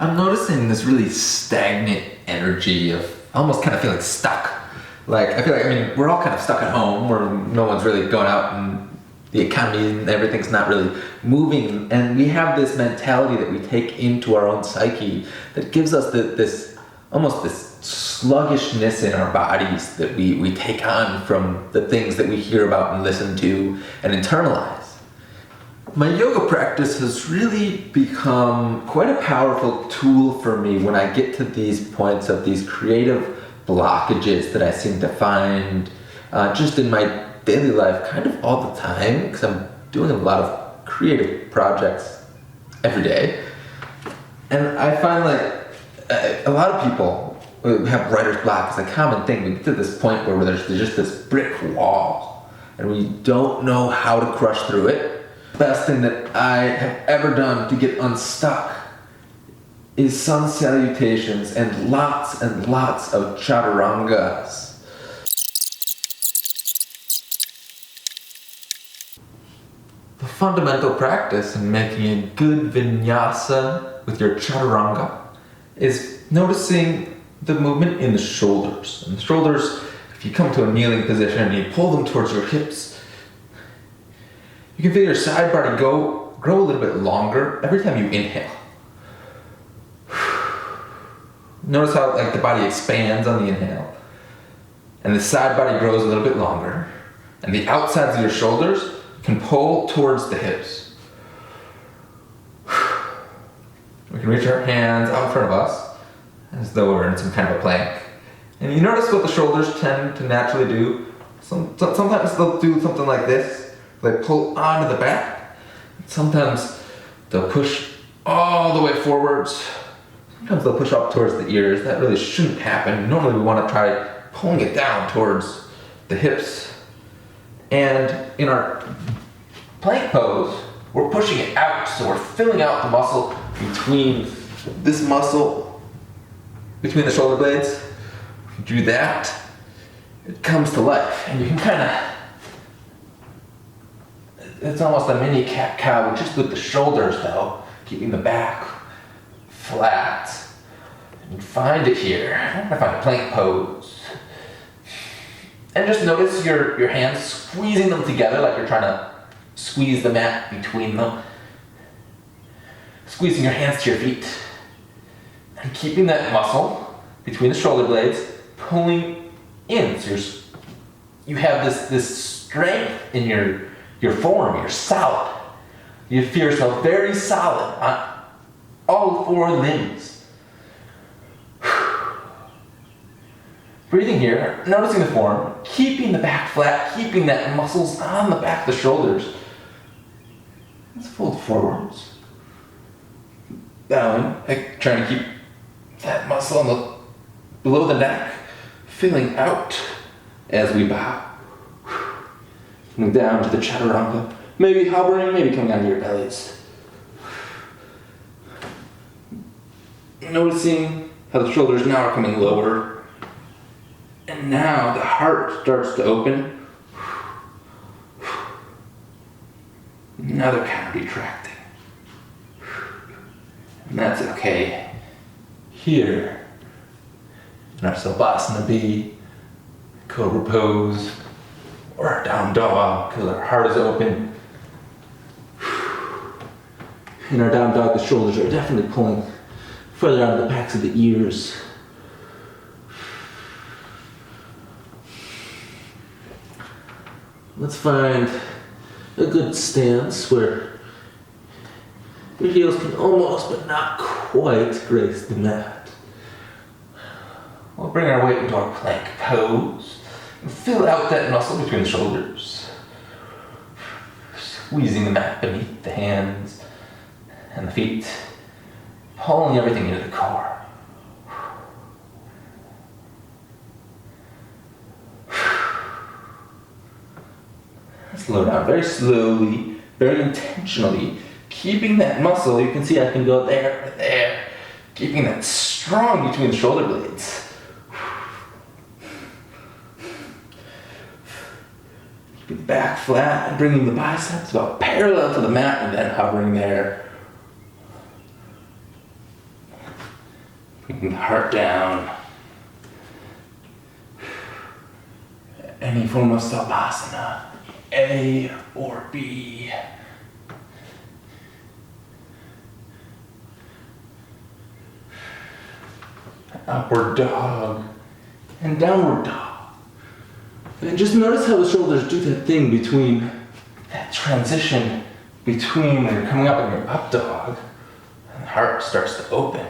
I'm noticing this really stagnant energy of almost kind of feeling stuck. Like, I feel like, we're all kind of stuck at home where no one's really going out and the economy and everything's not really moving. And we have this mentality that we take into our own psyche that gives us this sluggishness in our bodies that we take on from the things that we hear about and listen to and internalize. My yoga practice has really become quite a powerful tool for me when I get to these points of these creative blockages that I seem to find just in my daily life kind of all the time, because I'm doing a lot of creative projects every day. And I find like a lot of people have writer's block. It's a common thing. We get to this point where there's just this brick wall and we don't know how to crush through it. The best thing that I have ever done to get unstuck is sun salutations and lots of chatarangas. The fundamental practice in making a good vinyasa with your chaturanga is noticing the movement in the shoulders. And the shoulders, if you come to a kneeling position and you pull them towards your hips, you can feel your side body grow a little bit longer every time you inhale. Notice how like the body expands on the inhale, and the side body grows a little bit longer, and the outsides of your shoulders can pull towards the hips. We can reach our hands out in front of us as though we're in some kind of a plank. And you notice what the shoulders tend to naturally do. Sometimes they'll do something like this. They pull onto the back. Sometimes they'll push all the way forwards. Sometimes they'll push up towards the ears. That really shouldn't happen. Normally we want to try pulling it down towards the hips. And in our plank pose, we're pushing it out. So we're filling out the muscle between this muscle, between the shoulder blades. If you do that, it comes to life. And you can kind of, it's almost a mini cat-cow, just with the shoulders though, keeping the back flat. And you find it here. I'm gonna find a plank pose. And just notice your hands squeezing them together like you're trying to squeeze the mat between them. Squeezing your hands to your feet. And keeping that muscle between the shoulder blades pulling in. So you have this strength in your form, you're solid. You feel yourself very solid on all four limbs. Breathing here, noticing the form, keeping the back flat, keeping that muscles on the back of the shoulders. Let's fold forwards. Bowing, like trying to keep that muscle below the neck, filling out as we bow. Coming down to the chaturanga, maybe hovering, maybe coming onto your bellies. Noticing how the shoulders now are coming lower. And now the heart starts to open. Now they're kind of retracting. And that's okay. Here, in our Savasana B, Cobra pose, or our down dog, because our heart is open. In our down dog, the shoulders are definitely pulling further out of the backs of the ears. Let's find a good stance where your heels can almost but not quite grace the mat. We'll bring our weight into our plank pose and fill out that muscle between the shoulders. Squeezing the mat beneath the hands and the feet, pulling everything into the core. Slow down very slowly, very intentionally, keeping that muscle. You can see I can go there, keeping that strong between the shoulder blades. Keeping the back flat and bringing the biceps about parallel to the mat and then hovering there. Bring the heart down. Any form of savasana, A or B. Upward dog and downward dog. And just notice how the shoulders do that thing between that transition between when you're coming up and your up dog and the heart starts to open.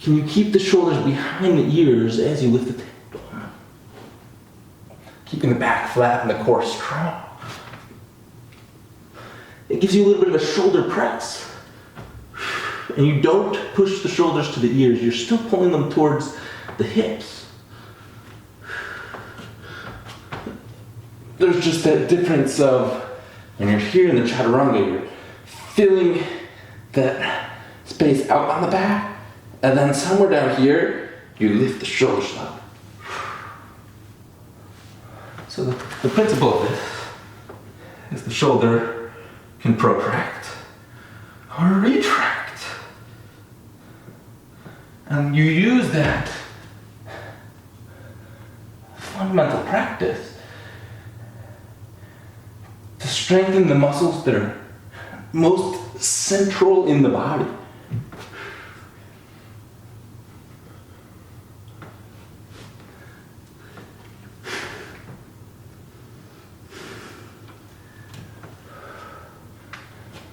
Can you keep the shoulders behind the ears as you lift the tailbone? Keeping the back flat and the core strong. It gives you a little bit of a shoulder press. And you don't push the shoulders to the ears, you're still pulling them towards the hips. There's just that difference of when you're here in the Chataranga, you're feeling that space out on the back, and then somewhere down here, you lift the shoulders up. So the principle of this is the shoulder can protract or retract. And you use that fundamental practice to strengthen the muscles that are most central in the body.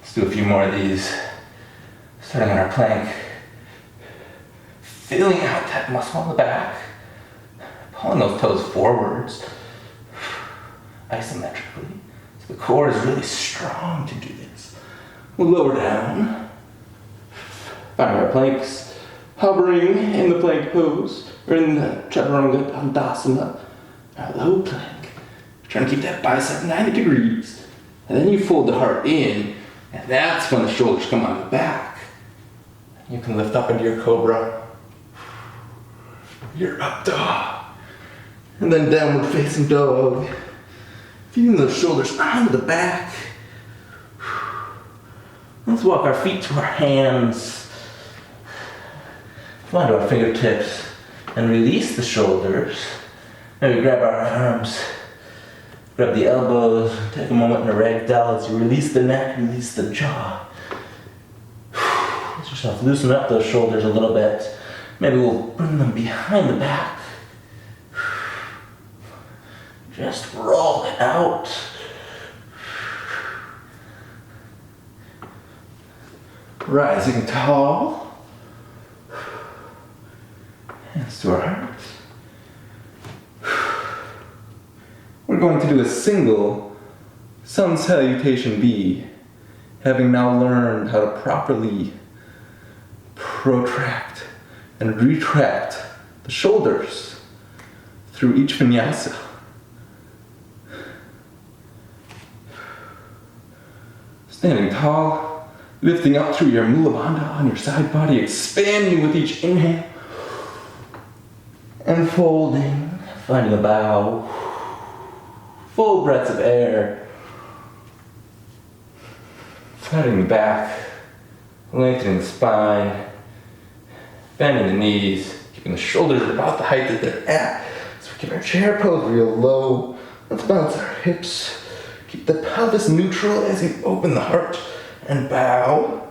Let's do a few more of these, starting on our plank. Feeling out that muscle on the back, pulling those toes forwards, isometrically. So the core is really strong to do this. We'll lower down, find our planks, hovering in the plank pose, or in the Chaturanga Dandasana, our low plank. Trying to keep that bicep 90 degrees. And then you fold the heart in, and that's when the shoulders come on the back. You can lift up into your cobra. Your up dog, and then downward facing dog. Feeling those shoulders onto the back. Let's walk our feet to our hands. Come onto our fingertips and release the shoulders. Maybe grab our arms, grab the elbows, take a moment in a ragdoll as you release the neck, release the jaw. Let yourself loosen up those shoulders a little bit. Maybe we'll bring them behind the back. Just roll it out. Rising tall. Hands to our hearts. We're going to do a single sun salutation B, having now learned how to properly protract and retract the shoulders through each vinyasa. Standing tall, lifting up through your Mula Bandha on your side body, expanding with each inhale, and folding, finding a bow, full breaths of air, flattening the back, lengthening the spine, bending the knees, keeping the shoulders about the height that they're at. So we keep our chair pose real low. Let's bounce our hips. Keep the pelvis neutral as you open the heart and bow.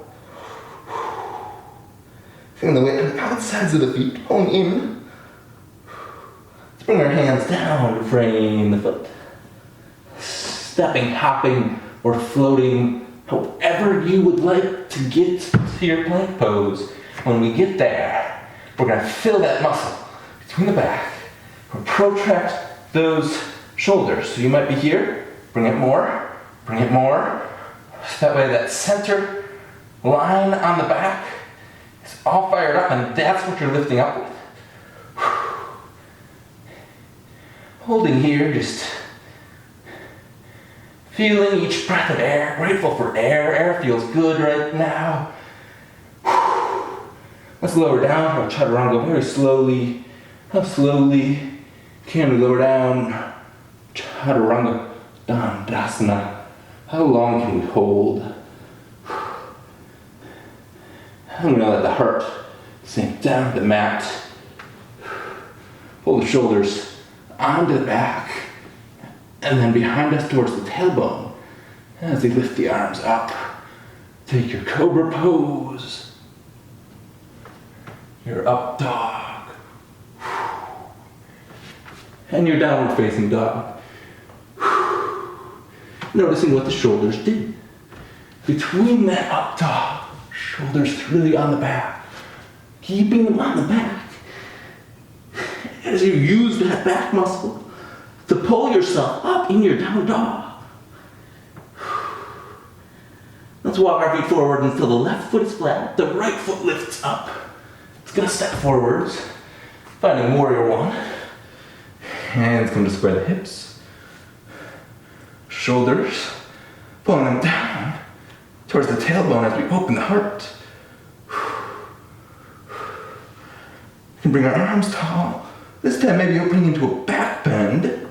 Feeling the weight on the outsides of the feet, pulling in. Let's bring our hands down to frame the foot. Stepping, hopping, or floating, however you would like to get to your plank pose. When we get there, we're going to fill that muscle between the back. We'll protract those shoulders. So you might be here, bring it more, bring it more. So that way that center line on the back is all fired up, and that's what you're lifting up with. Holding here, just feeling each breath of air, grateful for air. Air feels good right now. Let's lower down our Chaturanga very slowly. How slowly can we lower down Chaturanga Dandasana? How long can we hold? And we know that the heart sink down to the mat. Pull the shoulders onto the back, and then behind us towards the tailbone. As we lift the arms up, take your cobra pose, your up dog, and your downward facing dog. Noticing what the shoulders did. Between that up dog, shoulders really on the back, keeping them on the back. As you use that back muscle to pull yourself up in your down dog. Let's walk our feet forward until the left foot is flat, the right foot lifts up. It's gonna step forwards, finding warrior one. Hands come to square the hips. Shoulders, pulling them down towards the tailbone as we open the heart. We can bring our arms tall. This time maybe opening into a back bend.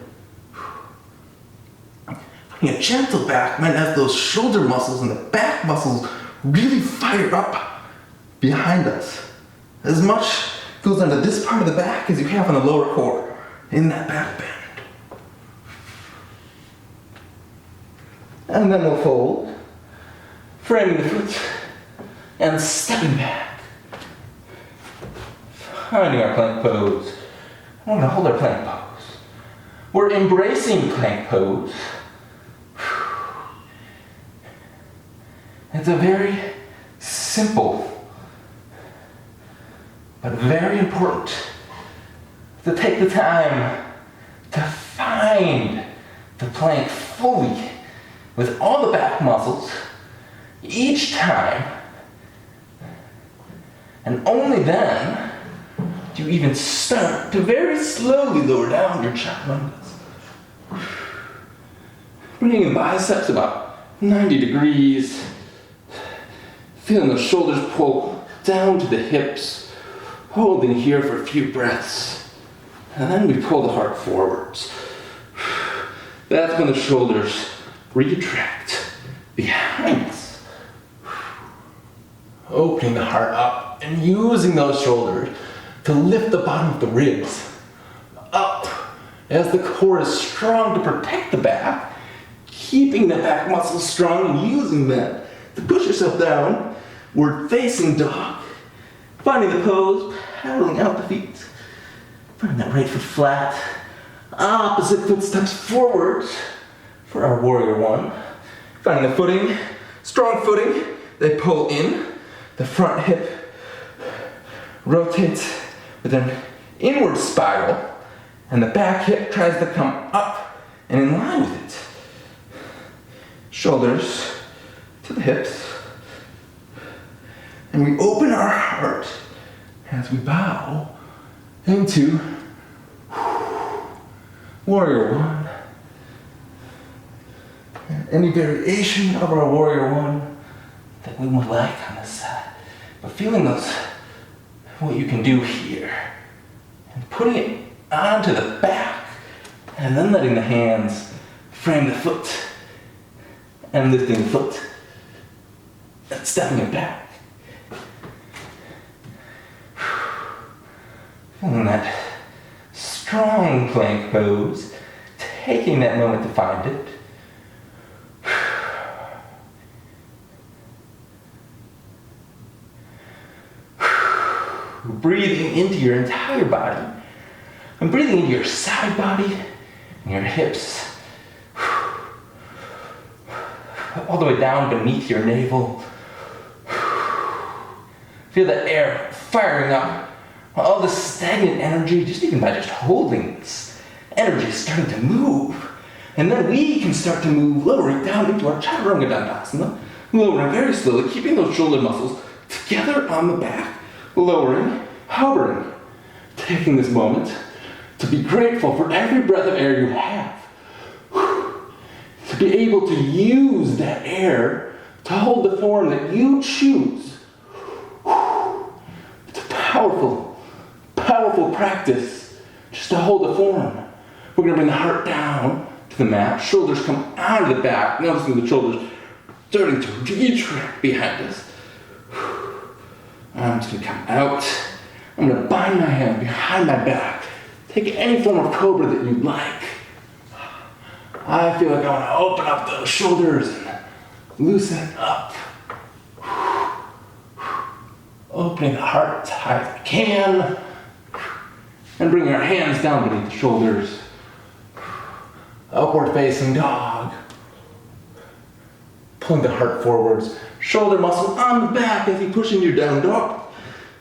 Finding a gentle back bend as those shoulder muscles and the back muscles really fire up behind us. As much goes onto this part of the back as you have on the lower core in that back bend. And then we'll fold, framing the foot, and stepping back. Finding our plank pose. We're going to hold our plank pose. We're embracing plank pose. It's a very simple, but very important to take the time to find the plank fully with all the back muscles each time, and only then do you even start to very slowly lower down your chatarangas. Bringing the biceps about 90 degrees, feeling the shoulders pull down to the hips, holding here for a few breaths, and then we pull the heart forwards. That's when the shoulders retract behind us. Opening the heart up and using those shoulders to lift the bottom of the ribs up as the core is strong to protect the back, keeping the back muscles strong and using that to push yourself down. We're facing dog, finding the pose, paddling out the feet, finding that right foot flat, opposite foot steps forwards for our warrior one. Finding the footing, strong footing, they pull in, the front hip rotates with an inward spiral, and the back hip tries to come up and in line with it. Shoulders to the hips, and we open our heart as we bow into warrior one. Any variation of our warrior one that we would like on this side. But feeling those, what you can do here, and putting it onto the back, and then letting the hands frame the foot, and lifting the foot, and stepping it back. Feeling that strong plank pose, taking that moment to find it. Breathing into your entire body, and breathing into your side body and your hips, all the way down beneath your navel. Feel the air firing up, all the stagnant energy, just even by just holding this energy starting to move. And then we can start to move, lowering down into our Chaturanga Dandasana, lowering very slowly, keeping those shoulder muscles together on the back, lowering, hovering, taking this moment to be grateful for every breath of air you have. To be able to use that air to hold the form that you choose. It's a powerful, powerful practice just to hold the form. We're going to bring the heart down to the mat, shoulders come out of the back, noticing the shoulders starting to retract behind us. I'm just gonna come out. I'm gonna bind my hands behind my back. Take any form of cobra that you'd like. I feel like I wanna open up those shoulders and loosen up. Opening the heart as high as I can. And bringing our hands down beneath the shoulders. Upward facing dog. Pulling the heart forwards. Shoulder muscle on the back as you push into your down dog.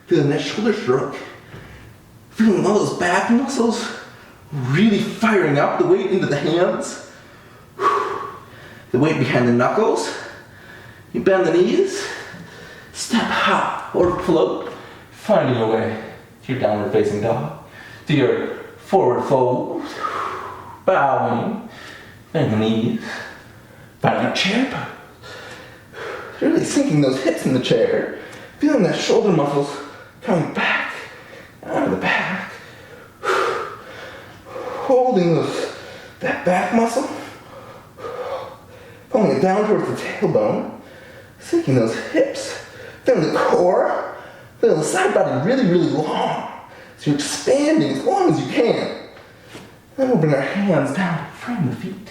Feeling that shoulder stroke. Feeling all those back muscles really firing up, the weight into the hands. The weight behind the knuckles. You bend the knees. Step hop or float. Finding your way to your downward facing dog. To your forward fold. Bowing. Bend the knees. Finding a chair pose. Really sinking those hips in the chair. Feeling that shoulder muscles coming back out of the back. Holding that back muscle. Pulling it down towards the tailbone. Sinking those hips. Feeling the core. Feeling the side body really, really long. So you're expanding as long as you can. Then we'll bring our hands down in front of the feet.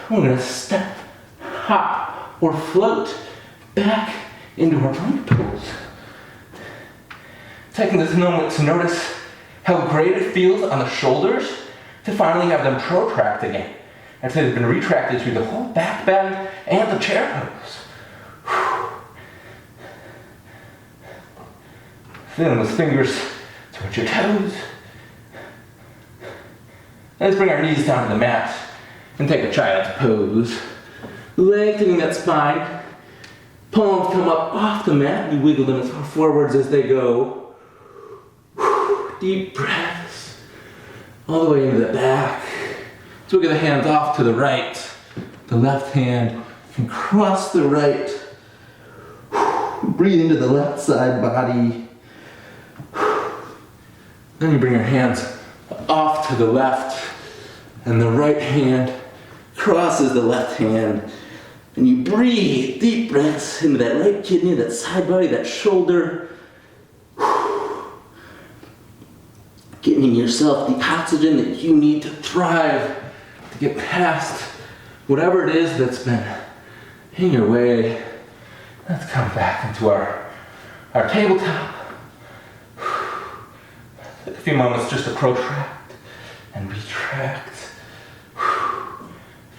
We're going to step, hop, or float back into our plank pose. Taking this moment to notice how great it feels on the shoulders to finally have them protract again. I'd say they've been retracted through the whole back bend and the chair pose. Feeling those fingers towards your toes. Let's bring our knees down to the mat and take a child's pose. Lengthening that spine. Palms come up off the mat. You wiggle them as far forwards as they go. Deep breaths. All the way into the back. So we get the hands off to the right. The left hand can cross the right. Breathe into the left side body. Then you bring your hands off to the left. And the right hand crosses the left hand. And you breathe deep breaths into that right kidney, that side body, that shoulder. Getting yourself the oxygen that you need to thrive, to get past whatever it is that's been in your way. Let's come back into our tabletop. Take a few moments just to protract and retract.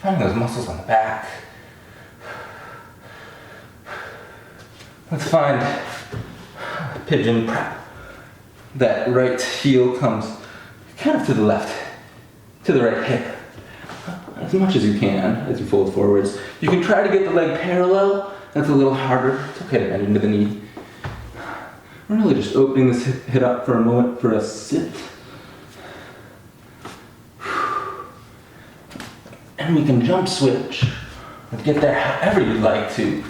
Find those muscles on the back. Let's find pigeon prep. That right heel comes kind of to the left, to the right hip. As much as you can as you fold forwards. You can try to get the leg parallel. That's a little harder. It's okay to bend into the knee. We're really just opening this hip up for a moment for a sit. And we can jump switch and get there however you'd like to.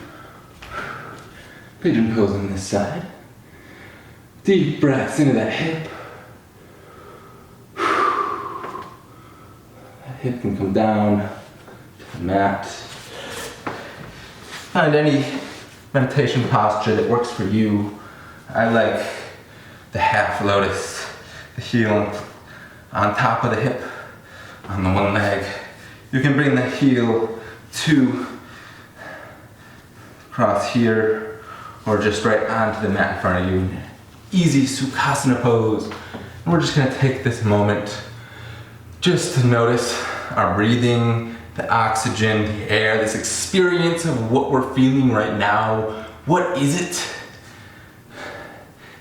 Pigeon pose on this side. Deep breaths into that hip. That hip can come down to the mat. Find any meditation posture that works for you. I like the half lotus, the heel on top of the hip, on the one leg. You can bring the heel to cross here, or just right onto the mat in front of you. Easy Sukhasana pose. And we're just going to take this moment just to notice our breathing, the oxygen, the air, this experience of what we're feeling right now. What is it?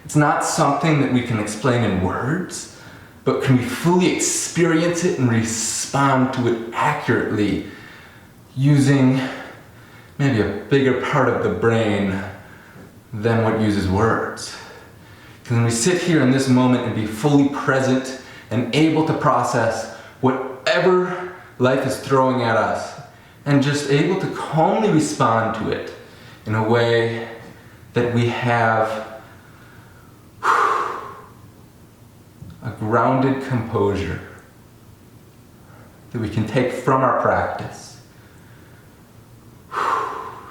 It's not something that we can explain in words, but can we fully experience it and respond to it accurately using maybe a bigger part of the brain than what uses words? Can we sit here in this moment and be fully present and able to process whatever life is throwing at us and just able to calmly respond to it in a way that we have a grounded composure that we can take from our practice,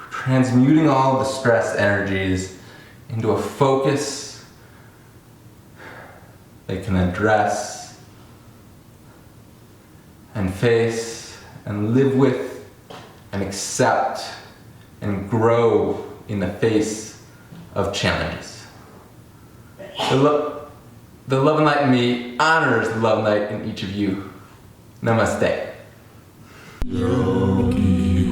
transmuting all of the stress energies into a focus they can address and face and live with and accept and grow in the face of challenges. The love and light in me honors the love and light in each of you. Namaste. Yogi.